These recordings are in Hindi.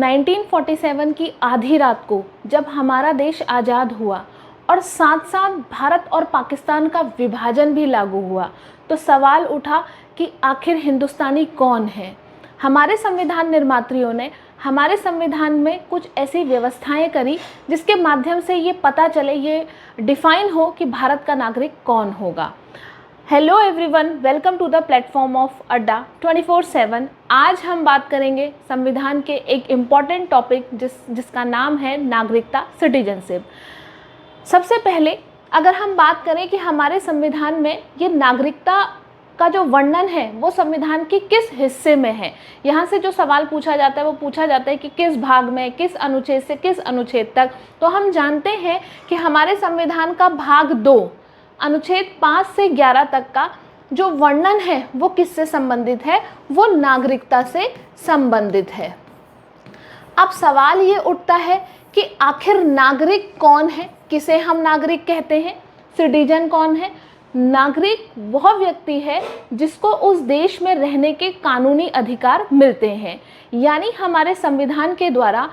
1947 की आधी रात को जब हमारा देश आज़ाद हुआ और साथ साथ भारत और पाकिस्तान का विभाजन भी लागू हुआ, तो सवाल उठा कि आखिर हिंदुस्तानी कौन है। हमारे संविधान निर्मात्रियों ने हमारे संविधान में कुछ ऐसी व्यवस्थाएं करी जिसके माध्यम से ये पता चले, ये डिफाइन हो कि भारत का नागरिक कौन होगा। Hello everyone, welcome to the platform of Adda 24/7। आज हम बात करेंगे संविधान के एक इम्पॉर्टेंट टॉपिक जिसका नाम है नागरिकता, सिटीजनशिप। सबसे पहले अगर हम बात करें कि हमारे संविधान में ये नागरिकता का जो वर्णन है वो संविधान के किस हिस्से में है, यहाँ से जो सवाल पूछा जाता है वो पूछा जाता है कि किस भाग में, किस अनुच्छेद से किस अनुच्छेद तक। तो हम जानते हैं कि हमारे संविधान का भाग 2 अनुच्छेद 5 से 11 तक का जो वर्णन है वो किससे संबंधित है, वो नागरिकता से संबंधित है। अब सवाल ये उठता है कि आखिर नागरिक कौन है, किसे हम नागरिक कहते हैं। सिटीजन कौन है? नागरिक वह व्यक्ति है जिसको उस देश में रहने के कानूनी अधिकार मिलते हैं, यानी हमारे संविधान के द्वारा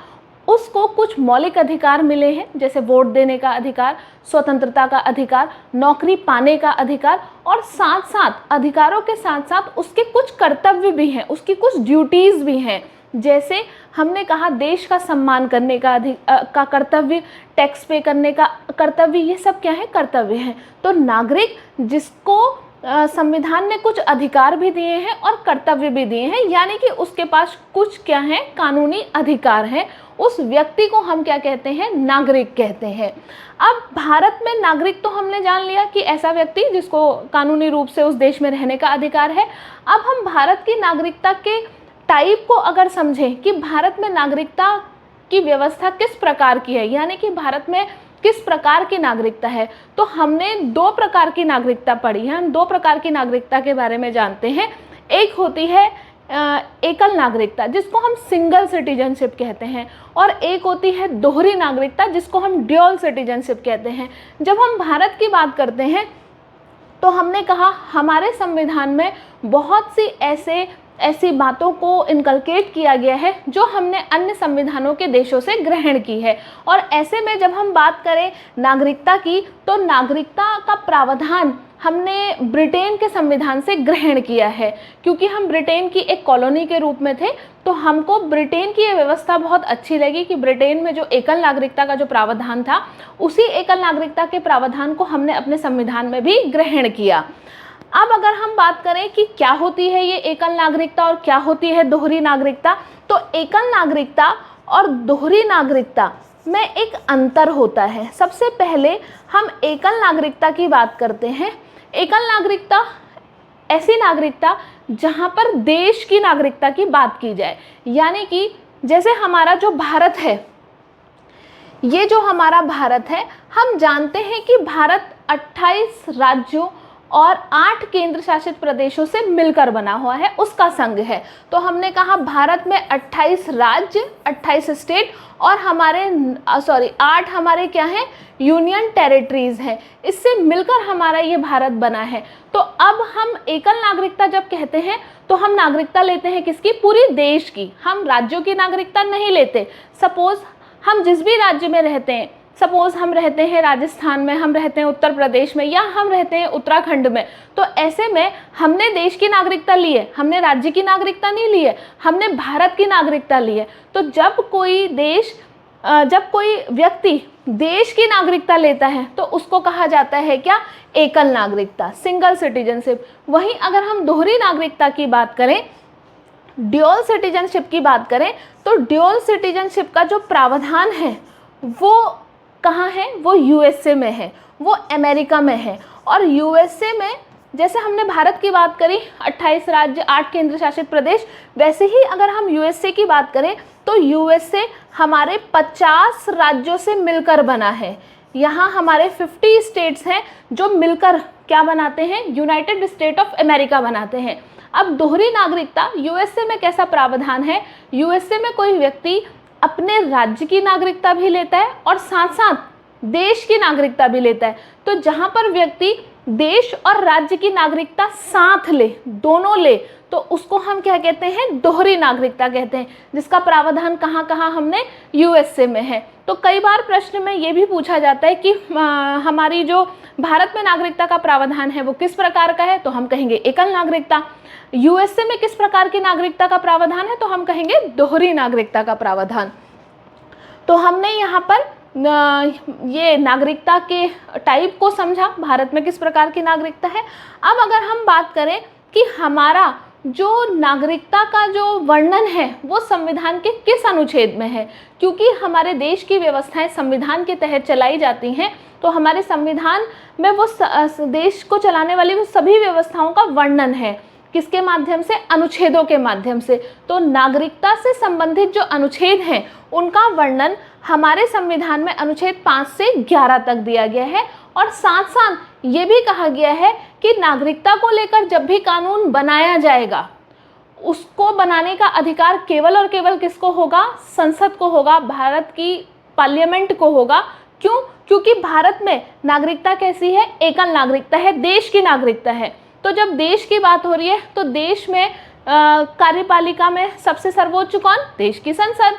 उसको कुछ मौलिक अधिकार मिले हैं, जैसे वोट देने का अधिकार, स्वतंत्रता का अधिकार, नौकरी पाने का अधिकार, और साथ साथ अधिकारों के साथ साथ उसके कुछ कर्तव्य भी हैं, उसकी कुछ ड्यूटीज़ भी हैं। जैसे हमने कहा देश का सम्मान करने का कर्तव्य, टैक्स पे करने का कर्तव्य, ये सब क्या है? कर्तव्य हैं। तो नागरिक जिसको संविधान ने कुछ अधिकार भी दिए हैं और कर्तव्य भी दिए हैं, यानी कि उसके पास कुछ क्या है? कानूनी अधिकार हैं, उस व्यक्ति को हम क्या कहते हैं? नागरिक कहते हैं। अब भारत में नागरिक तो हमने जान लिया कि ऐसा व्यक्ति जिसको कानूनी रूप से उस देश में रहने का अधिकार है। अब हम भारत की नागरिकता के टाइप को अगर समझें कि भारत में नागरिकता की व्यवस्था किस प्रकार की है, यानी कि भारत में किस प्रकार की नागरिकता है, तो हमने 2 प्रकार की नागरिकता पढ़ी है। हम 2 प्रकार की नागरिकता के बारे में जानते हैं। एक होती है एकल नागरिकता, जिसको हम सिंगल सिटीजनशिप कहते हैं, और एक होती है दोहरी नागरिकता, जिसको हम ड्यूअल सिटीजनशिप कहते हैं। जब हम भारत की बात करते हैं तो हमने कहा हमारे संविधान में बहुत सी ऐसी बातों को इनकलकेट किया गया है जो हमने अन्य संविधानों के देशों से ग्रहण की है। और ऐसे में जब हम बात करें नागरिकता की, तो नागरिकता का प्रावधान हमने ब्रिटेन के संविधान से ग्रहण किया है। क्योंकि हम ब्रिटेन की एक कॉलोनी के रूप में थे, तो हमको ब्रिटेन की ये व्यवस्था बहुत अच्छी लगी कि ब्रिटेन में जो एकल नागरिकता का जो प्रावधान था, उसी एकल नागरिकता के प्रावधान को हमने अपने संविधान में भी ग्रहण किया। अब अगर हम बात करें कि क्या होती है ये एकल नागरिकता और क्या होती है दोहरी नागरिकता, तो एकल नागरिकता और दोहरी नागरिकता में एक अंतर होता है। सबसे पहले हम एकल नागरिकता की बात करते हैं। एकल नागरिकता ऐसी नागरिकता जहाँ पर देश की नागरिकता की बात की जाए, यानी कि जैसे हमारा जो भारत है, ये जो हमारा भारत है, हम जानते हैं कि भारत 28 राज्यों और 8 केंद्र शासित प्रदेशों से मिलकर बना हुआ है, उसका संघ है। तो हमने कहा भारत में 28 राज्य, 28 स्टेट और 8 हमारे क्या हैं? यूनियन टेरिटरीज हैं। इससे मिलकर हमारा ये भारत बना है। तो अब हम एकल नागरिकता जब कहते हैं तो हम नागरिकता लेते हैं किसकी? पूरी देश की। हम राज्यों की नागरिकता नहीं लेते। सपोज हम जिस भी राज्य में रहते हैं, सपोज हम रहते हैं राजस्थान में, हम रहते हैं उत्तर प्रदेश में, या हम रहते हैं उत्तराखंड में, तो ऐसे में हमने देश की नागरिकता ली है, हमने राज्य की नागरिकता नहीं ली है, हमने भारत की नागरिकता ली है। तो जब कोई व्यक्ति देश की नागरिकता लेता है तो उसको कहा जाता है क्या? एकल नागरिकता, सिंगल सिटीजनशिप। वहीं अगर हम दोहरी नागरिकता की बात करें, ड्यूअल सिटीजनशिप की बात करें, तो ड्यूअल सिटीजनशिप का जो प्रावधान है वो कहाँ है? वो यूएसए में है, वो अमेरिका में है। और यूएसए में जैसे हमने भारत की बात करी 28 राज्य, 8 केंद्र शासित प्रदेश, वैसे ही अगर हम यूएसए की बात करें तो यूएसए हमारे 50 राज्यों से मिलकर बना है। यहाँ हमारे 50 स्टेट्स हैं जो मिलकर क्या बनाते हैं? यूनाइटेड स्टेट ऑफ अमेरिका बनाते हैं। अब दोहरी नागरिकता यूएसए में कैसा प्रावधान है? यूएसए में कोई व्यक्ति अपने राज्य की नागरिकता भी लेता है और साथ साथ देश की नागरिकता भी लेता है। तो जहाँ पर व्यक्ति देश और राज्य की नागरिकता साथ ले, दोनों ले, तो उसको हम क्या कहते हैं, दोहरी नागरिकता कहते हैं, जिसका प्रावधान कहाँ कहाँ हमने यूएसए में है। तो कई बार प्रश्न में ये भी पूछा जाता है कि हमारी जो भारत में नागरिकता का प्रावधान है वो किस प्रकार का है, तो हम कहेंगे एकल नागरिकता। यूएसए में किस प्रकार की नागरिकता का प्रावधान है, तो हम कहेंगे दोहरी नागरिकता का प्रावधान। तो हमने यहाँ पर ये नागरिकता के टाइप को समझा, भारत में किस प्रकार की नागरिकता है। अब अगर हम बात करें कि हमारा जो नागरिकता का जो वर्णन है वो संविधान के किस अनुच्छेद में है, क्योंकि हमारे देश की व्यवस्थाएं संविधान के तहत चलाई जाती हैं, तो हमारे संविधान में वो देश को चलाने वाली वो सभी व्यवस्थाओं का वर्णन है, किसके माध्यम से, अनुच्छेदों के माध्यम से। तो नागरिकता से संबंधित जो अनुच्छेद हैं उनका वर्णन हमारे संविधान में अनुच्छेद 5 से 11 तक दिया गया है। और साथ साथ ये भी कहा गया है कि नागरिकता को लेकर जब भी कानून बनाया जाएगा उसको बनाने का अधिकार केवल और केवल किसको होगा, संसद को होगा, भारत की पार्लियामेंट को होगा। क्यों? क्योंकि भारत में नागरिकता कैसी है, एकल नागरिकता है, देश की नागरिकता है। तो जब देश की बात हो रही है तो देश में कार्यपालिका में सबसे सर्वोच्च कौन, देश की संसद,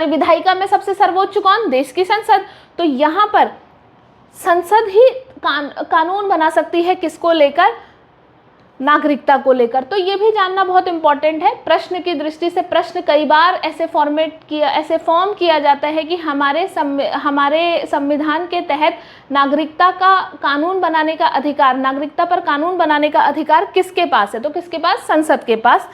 विधायिका में सबसे सर्वोच्च कौन, देश की संसद। तो यहाँ पर संसद ही कानून बना सकती है, किसको लेकर, नागरिकता को लेकर। तो ये भी जानना बहुत इंपॉर्टेंट है। प्रश्न की दृष्टि से प्रश्न कई बार ऐसे फॉर्म किया जाता है कि हमारे संविधान के तहत नागरिकता का कानून बनाने का अधिकार, नागरिकता पर कानून बनाने का अधिकार किसके पास है, तो किसके पास, संसद के पास।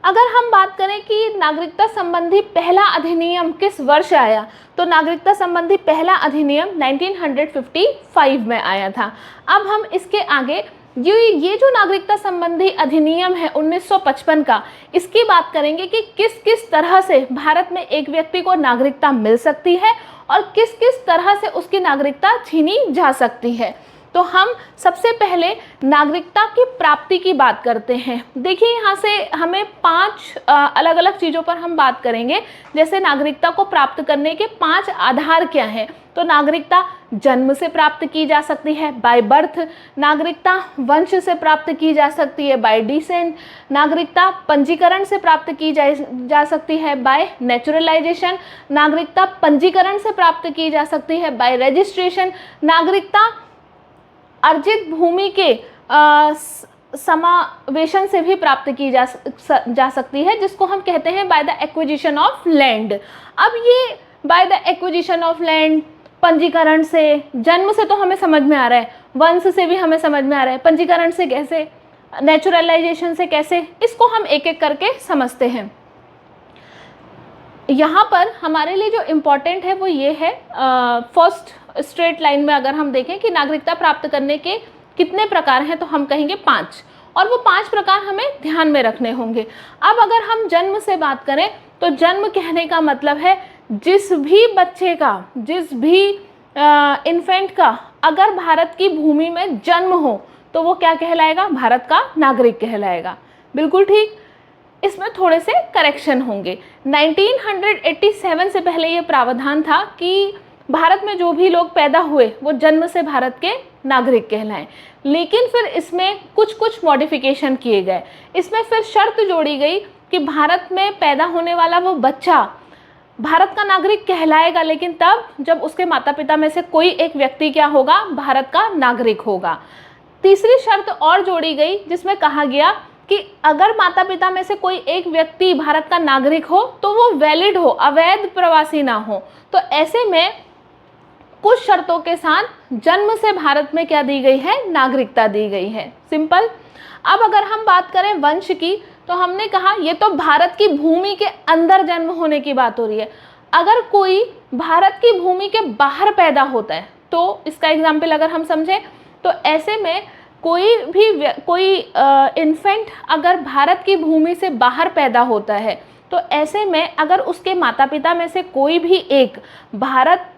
अगर हम बात करें कि नागरिकता संबंधी पहला अधिनियम किस वर्ष आया, तो नागरिकता संबंधी पहला अधिनियम 1955 में आया था। अब हम इसके आगे ये जो नागरिकता संबंधी अधिनियम है 1955 का, इसकी बात करेंगे कि किस किस तरह से भारत में एक व्यक्ति को नागरिकता मिल सकती है और किस किस तरह से उसकी नागरिकता छीनी जा सकती है। तो हम सबसे पहले नागरिकता की प्राप्ति की बात करते हैं। देखिए यहाँ से हमें 5 अलग अलग चीज़ों पर हम बात करेंगे, जैसे नागरिकता को प्राप्त करने के 5 आधार क्या हैं। तो नागरिकता जन्म से प्राप्त की जा सकती है, बाय बर्थ। नागरिकता वंश से प्राप्त की जा सकती है, बाय डिसेंट। नागरिकता पंजीकरण से प्राप्त की जा सकती है, बाय नेचुरलाइजेशन। नागरिकता पंजीकरण से प्राप्त की जा सकती है, बाय रजिस्ट्रेशन। नागरिकता अर्जित भूमि के समावेशन से भी प्राप्त की जा सकती है, जिसको हम कहते हैं by the acquisition of land. अब ये by the acquisition of land, पंजीकरण से, जन्म से तो हमें समझ में आ रहा है, वंश से भी हमें समझ में आ रहा है, पंजीकरण से कैसे, नेचुरलाइजेशन से कैसे, इसको हम एक एक करके समझते हैं। यहाँ पर हमारे लिए जो इम्पोर्टेंट है वो ये है, फर्स्ट स्ट्रेट लाइन में अगर हम देखें कि नागरिकता प्राप्त करने के कितने प्रकार हैं, तो हम कहेंगे 5, और वो 5 प्रकार हमें ध्यान में रखने होंगे। अब अगर हम जन्म से बात करें तो जन्म कहने का मतलब है जिस भी बच्चे का, जिस भी इन्फेंट का अगर भारत की भूमि में जन्म हो तो वो क्या कहलाएगा, भारत का नागरिक कहलाएगा। बिल्कुल ठीक। इसमें थोड़े से करेक्शन होंगे। 1987 से पहले ये प्रावधान था कि भारत में जो भी लोग पैदा हुए वो जन्म से भारत के नागरिक कहलाएं, लेकिन फिर इसमें कुछ मॉडिफिकेशन किए गए। इसमें फिर शर्त जोड़ी गई कि भारत में पैदा होने वाला वो बच्चा भारत का नागरिक कहलाएगा, लेकिन तब जब उसके माता पिता में से कोई एक व्यक्ति क्या होगा, भारत का नागरिक होगा। तीसरी शर्त और जोड़ी गई जिसमें कहा गया कि अगर माता पिता में से कोई एक व्यक्ति भारत का नागरिक हो तो वो वैलिड हो, अवैध प्रवासी ना हो। तो ऐसे में कुछ शर्तों के साथ जन्म से भारत में क्या दी गई है, नागरिकता दी गई है। सिंपल। अब अगर हम बात करें वंश की, तो हमने कहा ये तो भारत की भूमि के अंदर जन्म होने की बात हो रही है। अगर कोई भारत की भूमि के बाहर पैदा होता है, तो इसका एग्जाम्पल अगर हम समझें तो ऐसे में कोई इन्फेंट अगर भारत की भूमि से बाहर पैदा होता है, तो ऐसे में अगर उसके माता पिता में से कोई भी एक भारत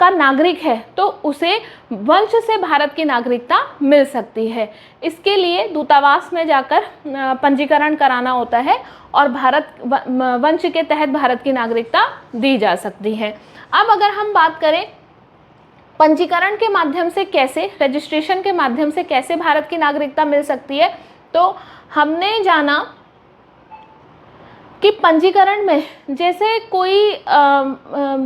का नागरिक है तो उसे वंश से भारत की नागरिकता मिल सकती है। इसके लिए दूतावास में जाकर पंजीकरण कराना होता है और वंश के तहत भारत की नागरिकता दी जा सकती है। अब अगर हम बात करें पंजीकरण के माध्यम से कैसे, रजिस्ट्रेशन के माध्यम से कैसे भारत की नागरिकता मिल सकती है, तो हमने जाना कि पंजीकरण में जैसे कोई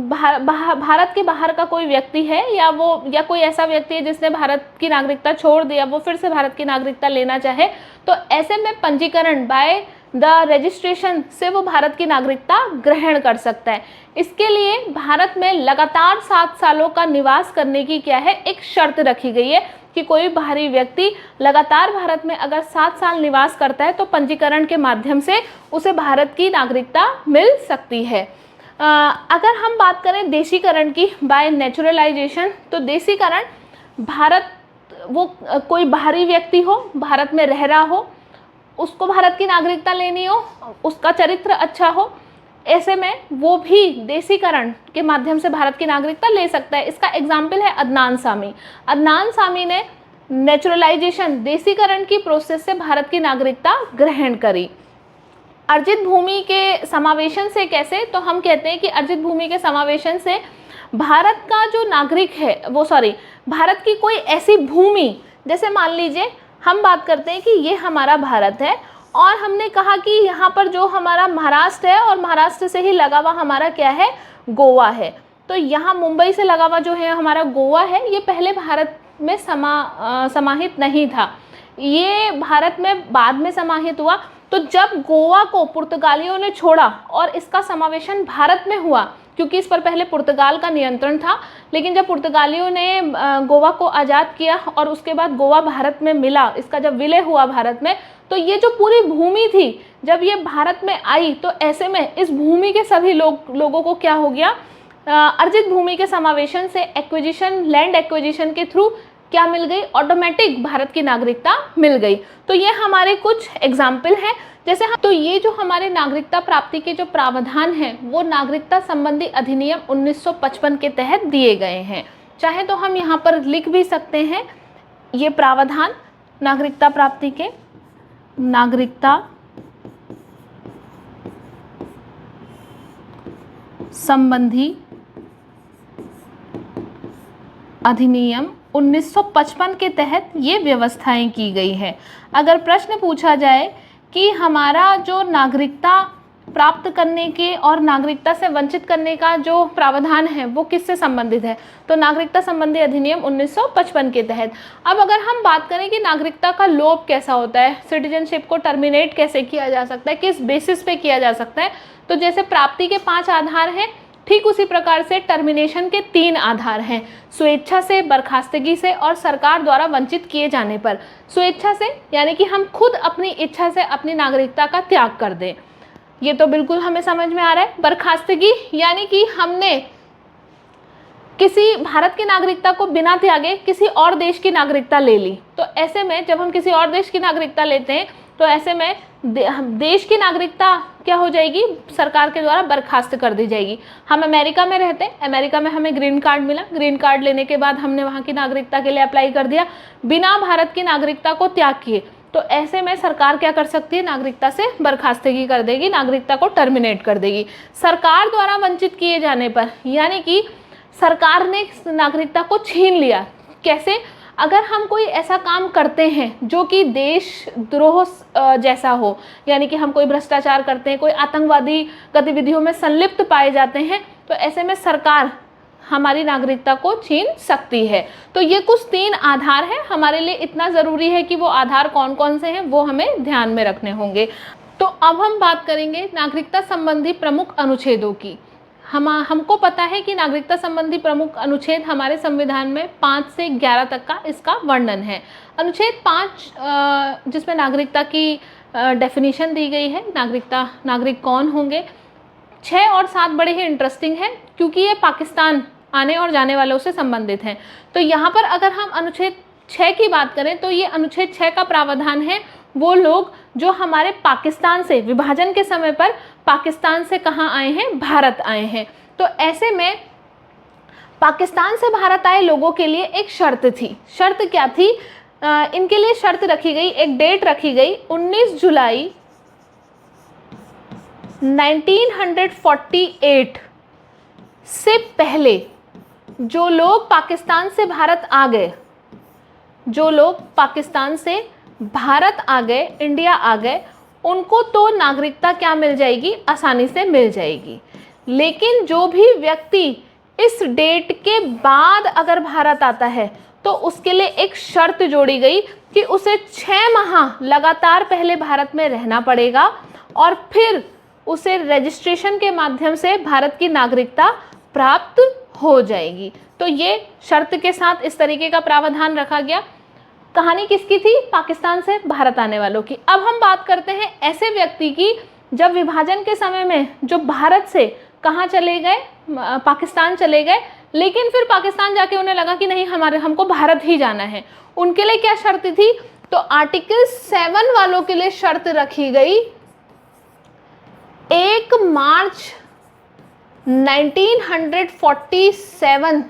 भारत के बाहर का कोई व्यक्ति है या कोई ऐसा व्यक्ति है जिसने भारत की नागरिकता छोड़ दिया, वो फिर से भारत की नागरिकता लेना चाहे, तो ऐसे में पंजीकरण बाय द रजिस्ट्रेशन से वो भारत की नागरिकता ग्रहण कर सकता है। इसके लिए भारत में लगातार 7 सालों का निवास करने की क्या है, एक शर्त रखी गई है कि कोई बाहरी व्यक्ति लगातार भारत में अगर 7 साल निवास करता है तो पंजीकरण के माध्यम से उसे भारत की नागरिकता मिल सकती है। अगर हम बात करें देशीकरण की, बाय नेचुरलाइजेशन, तो देशीकरण भारत, वो कोई बाहरी व्यक्ति हो, भारत में रह रहा हो, उसको भारत की नागरिकता लेनी हो, उसका चरित्र अच्छा हो, ऐसे में वो भी देशीकरण के माध्यम से भारत की नागरिकता ले सकता है। इसका एग्जाम्पल है अदनान सामी। अदनान सामी ने नेचुरलाइजेशन, देशीकरण की प्रोसेस से भारत की नागरिकता ग्रहण करी। अर्जित भूमि के समावेशन से कैसे, तो हम कहते हैं कि अर्जित भूमि के समावेशन से भारत का जो नागरिक है, भारत की कोई ऐसी भूमि, जैसे मान लीजिए हम बात करते हैं कि ये हमारा भारत है और हमने कहा कि यहाँ पर जो हमारा महाराष्ट्र है और महाराष्ट्र से ही लगा हुआ हमारा क्या है, गोवा है, तो यहाँ मुंबई से लगा हुआ जो है हमारा गोवा है, ये पहले भारत में समाहित नहीं था, ये भारत में बाद में समाहित हुआ। तो जब गोवा को पुर्तगालियों ने छोड़ा और इसका समावेशन भारत में हुआ, क्योंकि इस पर पहले पुर्तगाल का नियंत्रण था, लेकिन जब पुर्तगालियों ने गोवा को आज़ाद किया और उसके बाद गोवा भारत में मिला, इसका जब विलय हुआ भारत में, तो ये जो पूरी भूमि थी जब ये भारत में आई, तो ऐसे में इस भूमि के सभी लोगों को क्या हो गया, अर्जित भूमि के समावेशन से एक्विजिशन, लैंड एक्विजिशन के थ्रू क्या मिल गई, ऑटोमेटिक भारत की नागरिकता मिल गई। तो ये हमारे कुछ एग्जाम्पल हैं। जैसे तो ये जो हमारे नागरिकता प्राप्ति के जो प्रावधान हैं वो नागरिकता संबंधी अधिनियम 1955 के तहत दिए गए हैं। चाहे तो हम यहाँ पर लिख भी सकते हैं ये प्रावधान नागरिकता प्राप्ति के, नागरिकता संबंधी अधिनियम 1955 के तहत ये व्यवस्थाएं की गई है। अगर प्रश्न पूछा जाए कि हमारा जो नागरिकता प्राप्त करने के और नागरिकता से वंचित करने का जो प्रावधान है वो किससे संबंधित है, तो नागरिकता संबंधी अधिनियम 1955 के तहत। अब अगर हम बात करें कि नागरिकता का लोप कैसा होता है, सिटीजनशिप को टर्मिनेट कैसे किया जा सकता है, किस बेसिस पे किया जा सकता है, तो जैसे प्राप्ति के 5 आधार हैं, ठीक उसी प्रकार से टर्मिनेशन के 3 आधार हैं। स्वेच्छा से, बर्खास्तगी से और सरकार द्वारा वंचित किए जाने पर। स्वेच्छा से यानी कि हम खुद अपनी इच्छा से अपनी नागरिकता का त्याग कर दें, ये तो बिल्कुल हमें समझ में आ रहा है। बर्खास्तगी यानी कि हमने किसी भारत की नागरिकता को बिना त्यागे किसी और देश की नागरिकता ले ली, तो ऐसे में जब हम किसी और देश की नागरिकता लेते हैं तो ऐसे में देश की नागरिकता क्या हो जाएगी, सरकार के द्वारा बर्खास्त कर दी जाएगी। हम अमेरिका में रहते हैं, अमेरिका में हमें ग्रीन कार्ड मिला, ग्रीन कार्ड लेने के बाद हमने वहाँ की नागरिकता के लिए अप्लाई कर दिया बिना भारत की नागरिकता को त्याग किए, तो ऐसे में सरकार क्या कर सकती है, नागरिकता से बर्खास्तगी कर देगी, नागरिकता को टर्मिनेट कर देगी। सरकार द्वारा वंचित किए जाने पर यानी कि सरकार ने नागरिकता को छीन लिया, कैसे, अगर हम कोई ऐसा काम करते हैं जो कि देशद्रोह जैसा हो, यानी कि हम कोई भ्रष्टाचार करते हैं, कोई आतंकवादी गतिविधियों में संलिप्त पाए जाते हैं, तो ऐसे में सरकार हमारी नागरिकता को छीन सकती है। तो ये कुछ 3 आधार हैं, हमारे लिए इतना ज़रूरी है कि वो आधार कौन कौन से हैं वो हमें ध्यान में रखने होंगे। तो अब हम बात करेंगे नागरिकता संबंधी प्रमुख अनुच्छेदों की। हमको पता है कि नागरिकता संबंधी प्रमुख अनुच्छेद हमारे संविधान में 5 से 11 तक का इसका वर्णन है। अनुच्छेद 5 जिसमें नागरिकता की डेफिनेशन दी गई है, नागरिक कौन होंगे। 6 और 7 बड़े ही इंटरेस्टिंग हैं क्योंकि ये पाकिस्तान आने और जाने वालों से संबंधित हैं। तो यहाँ पर अगर हम अनुच्छेद 6 की बात करें तो ये अनुच्छेद 6 का प्रावधान है वो लोग जो हमारे पाकिस्तान से विभाजन के समय पर पाकिस्तान से कहाँ आए हैं, भारत आए हैं। तो ऐसे में पाकिस्तान से भारत आए लोगों के लिए एक शर्त थी। शर्त क्या थी, इनके लिए शर्त रखी गई, एक डेट रखी गई 19 जुलाई 1948 से पहले जो लोग पाकिस्तान से भारत आ गए, जो लोग पाकिस्तान से भारत आ गए, इंडिया आ गए, उनको तो नागरिकता क्या मिल जाएगी, आसानी से मिल जाएगी। लेकिन जो भी व्यक्ति इस डेट के बाद अगर भारत आता है तो उसके लिए एक शर्त जोड़ी गई कि उसे 6 माह लगातार पहले भारत में रहना पड़ेगा और फिर उसे रजिस्ट्रेशन के माध्यम से भारत की नागरिकता प्राप्त हो जाएगी। तो ये शर्त के साथ इस तरीके का प्रावधान रखा गया। कहानी किसकी थी, पाकिस्तान से भारत आने वालों की। अब हम बात करते हैं ऐसे व्यक्ति की जब विभाजन के समय में जो भारत से कहाँ चले गए, पाकिस्तान चले गए, लेकिन फिर पाकिस्तान जाके उन्हें लगा कि नहीं हमको भारत ही जाना है। उनके लिए क्या शर्त थी, तो आर्टिकल 7 वालों के लिए शर्त रखी गई 1 मार्च 1947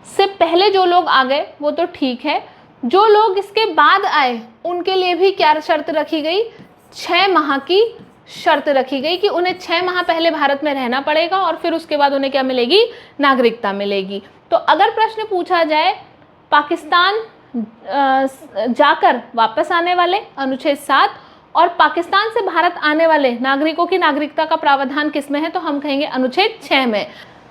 से पहले जो लोग आ गए वो तो ठीक है, जो लोग इसके बाद आए उनके लिए भी क्या शर्त रखी गई, 6 माह की शर्त रखी गई कि उन्हें 6 माह पहले भारत में रहना पड़ेगा और फिर उसके बाद उन्हें क्या मिलेगी, नागरिकता मिलेगी। तो अगर प्रश्न पूछा जाए पाकिस्तान जाकर वापस आने वाले अनुच्छेद 7 और पाकिस्तान से भारत आने वाले नागरिकों की नागरिकता का प्रावधान किस में है, तो हम कहेंगे अनुच्छेद 6 में।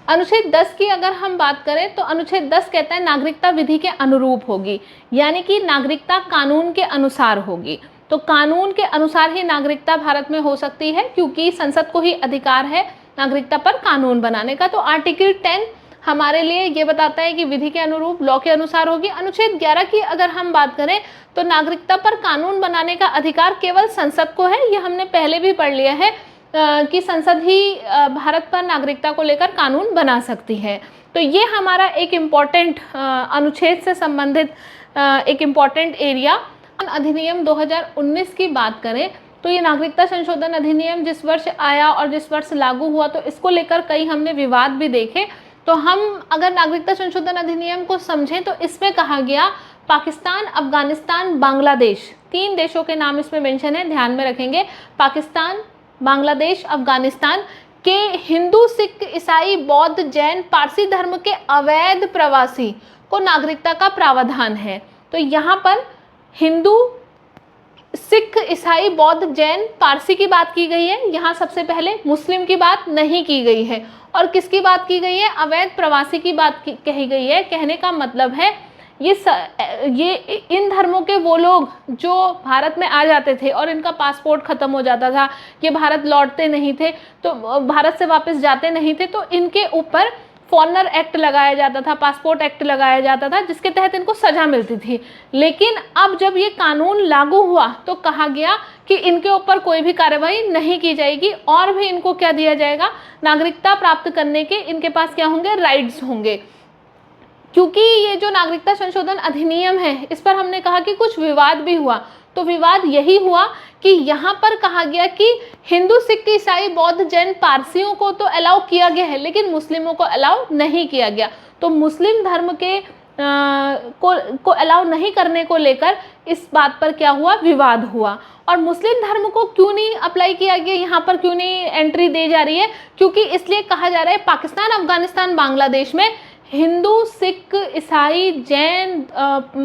अनुच्छेद 10 की अगर हम बात करें तो अनुच्छेद 10 कहता है नागरिकता विधि के अनुरूप होगी, यानी कि नागरिकता कानून के अनुसार होगी। तो कानून के अनुसार ही नागरिकता भारत में हो सकती है, क्योंकि संसद को ही अधिकार है नागरिकता पर कानून बनाने का। तो आर्टिकल 10 हमारे लिए ये बताता है कि विधि के अनुरूप, लॉ के अनुसार होगी। अनुच्छेद 11 की अगर हम बात करें तो नागरिकता पर कानून बनाने का अधिकार केवल संसद को है। ये हमने पहले भी पढ़ लिया है कि संसद ही भारत पर नागरिकता को लेकर कानून बना सकती है। तो ये हमारा एक इम्पॉर्टेंट अनुच्छेद से संबंधित एक इम्पॉर्टेंट एरिया। अधिनियम 2019 की बात करें तो ये नागरिकता संशोधन अधिनियम जिस वर्ष आया और जिस वर्ष लागू हुआ, तो इसको लेकर कई हमने विवाद भी देखे। तो हम अगर नागरिकता संशोधन अधिनियम को समझें तो इसमें कहा गया पाकिस्तान, अफगानिस्तान, बांग्लादेश, 3 देशों के नाम इसमें मेंशन है, ध्यान में रखेंगे। पाकिस्तान, बांग्लादेश, अफगानिस्तान के हिंदू, सिख, ईसाई, बौद्ध, जैन, पारसी धर्म के अवैध प्रवासी को नागरिकता का प्रावधान है। तो यहाँ पर हिंदू, सिख, ईसाई, बौद्ध, जैन, पारसी की बात की गई है। यहाँ सबसे पहले मुस्लिम की बात नहीं की गई है। और किसकी बात की गई है, अवैध प्रवासी की बात कही गई है। कहने का मतलब है ये इन धर्मों के वो लोग जो भारत में आ जाते थे और इनका पासपोर्ट ख़त्म हो जाता था, ये भारत लौटते नहीं थे, तो भारत से वापस जाते नहीं थे, तो इनके ऊपर फॉरेनर एक्ट लगाया जाता था, पासपोर्ट एक्ट लगाया जाता था, जिसके तहत इनको सज़ा मिलती थी। लेकिन अब जब ये कानून लागू हुआ तो कहा गया कि इनके ऊपर कोई भी कार्रवाई नहीं की जाएगी और भी इनको क्या दिया जाएगा, नागरिकता प्राप्त करने के इनके पास क्या होंगे, राइट्स होंगे। क्योंकि ये जो नागरिकता संशोधन अधिनियम है, इस पर हमने कहा कि कुछ विवाद भी हुआ। तो विवाद यही हुआ कि यहाँ पर कहा गया कि हिंदू, सिख, ईसाई, बौद्ध, जैन, पारसियों को तो अलाउ किया गया है, लेकिन मुस्लिमों को अलाउ नहीं किया गया। तो मुस्लिम धर्म के को अलाउ नहीं करने को लेकर इस बात पर क्या हुआ, विवाद हुआ। और मुस्लिम धर्म को क्यों नहीं अप्लाई किया गया, यहाँ पर क्यों नहीं एंट्री दी जा रही है, क्योंकि इसलिए कहा जा रहा है पाकिस्तान, अफगानिस्तान, बांग्लादेश में हिंदू, सिख, ईसाई, जैन,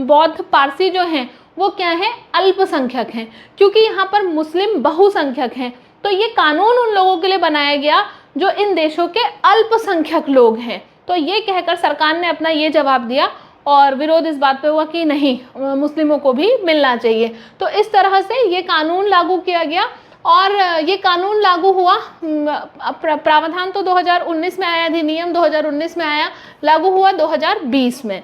बौद्ध, पारसी जो हैं वो क्या है, अल्पसंख्यक हैं, क्योंकि यहाँ पर मुस्लिम बहुसंख्यक हैं। तो ये कानून उन लोगों के लिए बनाया गया जो इन देशों के अल्पसंख्यक लोग हैं। तो ये कहकर सरकार ने अपना ये जवाब दिया और विरोध इस बात पे हुआ कि नहीं, मुस्लिमों को भी मिलना चाहिए। तो इस तरह से ये कानून लागू किया गया और ये कानून लागू हुआ। प्रावधान तो 2019 में आया, अधिनियम 2019 में आया, लागू हुआ 2020 में।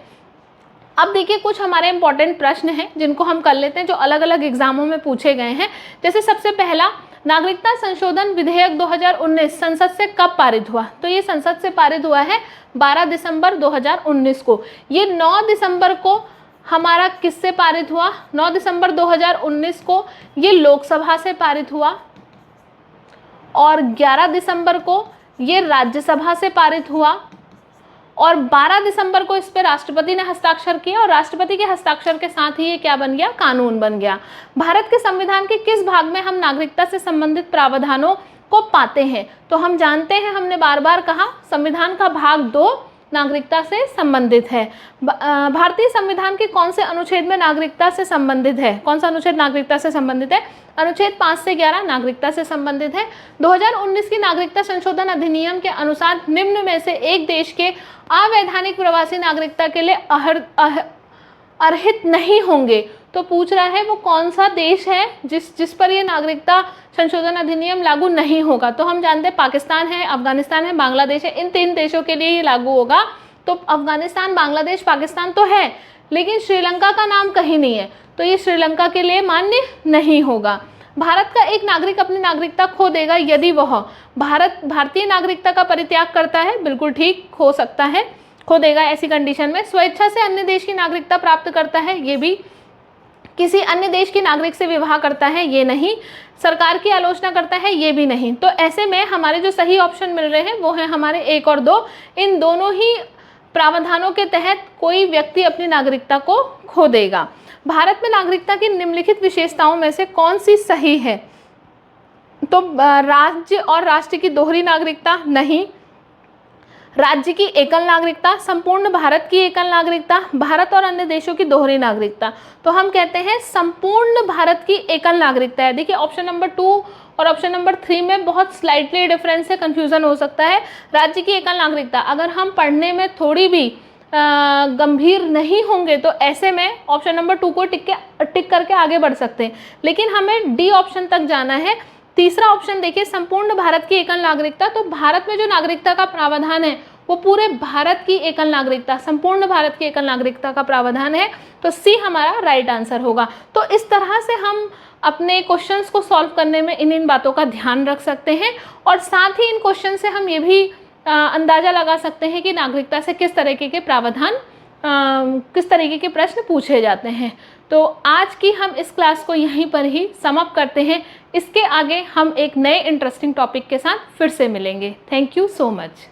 अब देखिए कुछ हमारे इंपॉर्टेंट प्रश्न हैं जिनको हम कर लेते हैं, जो अलग अलग एग्जामों में पूछे गए हैं। जैसे सबसे पहला, नागरिकता संशोधन विधेयक 2019 संसद से कब पारित हुआ, तो ये संसद से पारित हुआ है 12 दिसंबर 2019 को। ये 9 दिसंबर को हमारा किससे पारित हुआ, 9 दिसंबर 2019 को ये लोकसभा से पारित हुआ और 11 दिसंबर को ये राज्यसभा से पारित हुआ और 12 दिसंबर को इस पर राष्ट्रपति ने हस्ताक्षर किया और राष्ट्रपति के हस्ताक्षर के साथ ही ये क्या बन गया, कानून बन गया। भारत के संविधान के किस भाग में हम नागरिकता से संबंधित प्रावधानों को पाते हैं, तो हम जानते हैं, हमने बार बार कहा, संविधान का भाग 2 नागरिकता से संबंधित है। भारतीय संविधान के कौन से अनुच्छेद में नागरिकता से संबंधित है? कौन सा अनुच्छेद नागरिकता से संबंधित है? अनुच्छेद 5 से 11 नागरिकता से संबंधित है। 2019 की नागरिकता संशोधन अधिनियम के अनुसार निम्न में से एक देश के अवैधानिक प्रवासी नागरिकता के लिए अर्हित नहीं होंगे। तो पूछ रहा है वो कौन सा देश है जिस पर ये नागरिकता संशोधन अधिनियम लागू नहीं होगा। तो हम जानते हैं पाकिस्तान है, अफगानिस्तान है, बांग्लादेश है, इन 3 देशों के लिए ये लागू होगा। तो अफगानिस्तान, बांग्लादेश, पाकिस्तान तो है, लेकिन श्रीलंका का नाम कहीं नहीं है, तो ये श्रीलंका के लिए मान्य नहीं होगा। भारत का एक नागरिक अपनी नागरिकता खो देगा यदि वह भारतीय नागरिकता का परित्याग करता है। बिल्कुल ठीक, हो सकता है, खो देगा ऐसी कंडीशन में। स्वेच्छा से अन्य देश की नागरिकता प्राप्त करता है, ये भी। किसी अन्य देश की नागरिक से विवाह करता है, ये नहीं। सरकार की आलोचना करता है, ये भी नहीं। तो ऐसे में हमारे जो सही ऑप्शन मिल रहे हैं वो है हमारे 1 और 2। इन दोनों ही प्रावधानों के तहत कोई व्यक्ति अपनी नागरिकता को खो देगा। भारत में नागरिकता की निम्नलिखित विशेषताओं में से कौन सी सही है? तो राज्य और राष्ट्र की दोहरी नागरिकता नहीं, राज्य की एकल नागरिकता, संपूर्ण भारत की एकल नागरिकता, भारत और अन्य देशों की दोहरी नागरिकता। तो हम कहते हैं संपूर्ण भारत की एकल नागरिकता है। देखिए ऑप्शन नंबर 2 और ऑप्शन नंबर 3 में बहुत स्लाइटली डिफरेंस है, कंफ्यूजन हो सकता है। राज्य की एकल नागरिकता, अगर हम पढ़ने में थोड़ी भी गंभीर नहीं होंगे तो ऐसे में ऑप्शन नंबर 2 को टिक करके आगे बढ़ सकते हैं, लेकिन हमें डी ऑप्शन तक जाना है। तीसरा ऑप्शन देखिए, संपूर्ण भारत की एकल नागरिकता। तो भारत में जो नागरिकता का प्रावधान है वो पूरे भारत की एकल नागरिकता, संपूर्ण भारत की एकल नागरिकता का प्रावधान है। तो सी हमारा राइट आंसर होगा। तो इस तरह से हम अपने क्वेश्चंस को सॉल्व करने में इन बातों का ध्यान रख सकते हैं, और साथ ही इन क्वेश्चन से हम ये भी अंदाजा लगा सकते हैं कि नागरिकता से किस तरीके के प्रावधान, किस तरीके के प्रश्न पूछे जाते हैं। तो आज की हम इस क्लास को यहीं पर ही समाप्त करते हैं। इसके आगे हम एक नए इंटरेस्टिंग टॉपिक के साथ फिर से मिलेंगे। Thank you so much.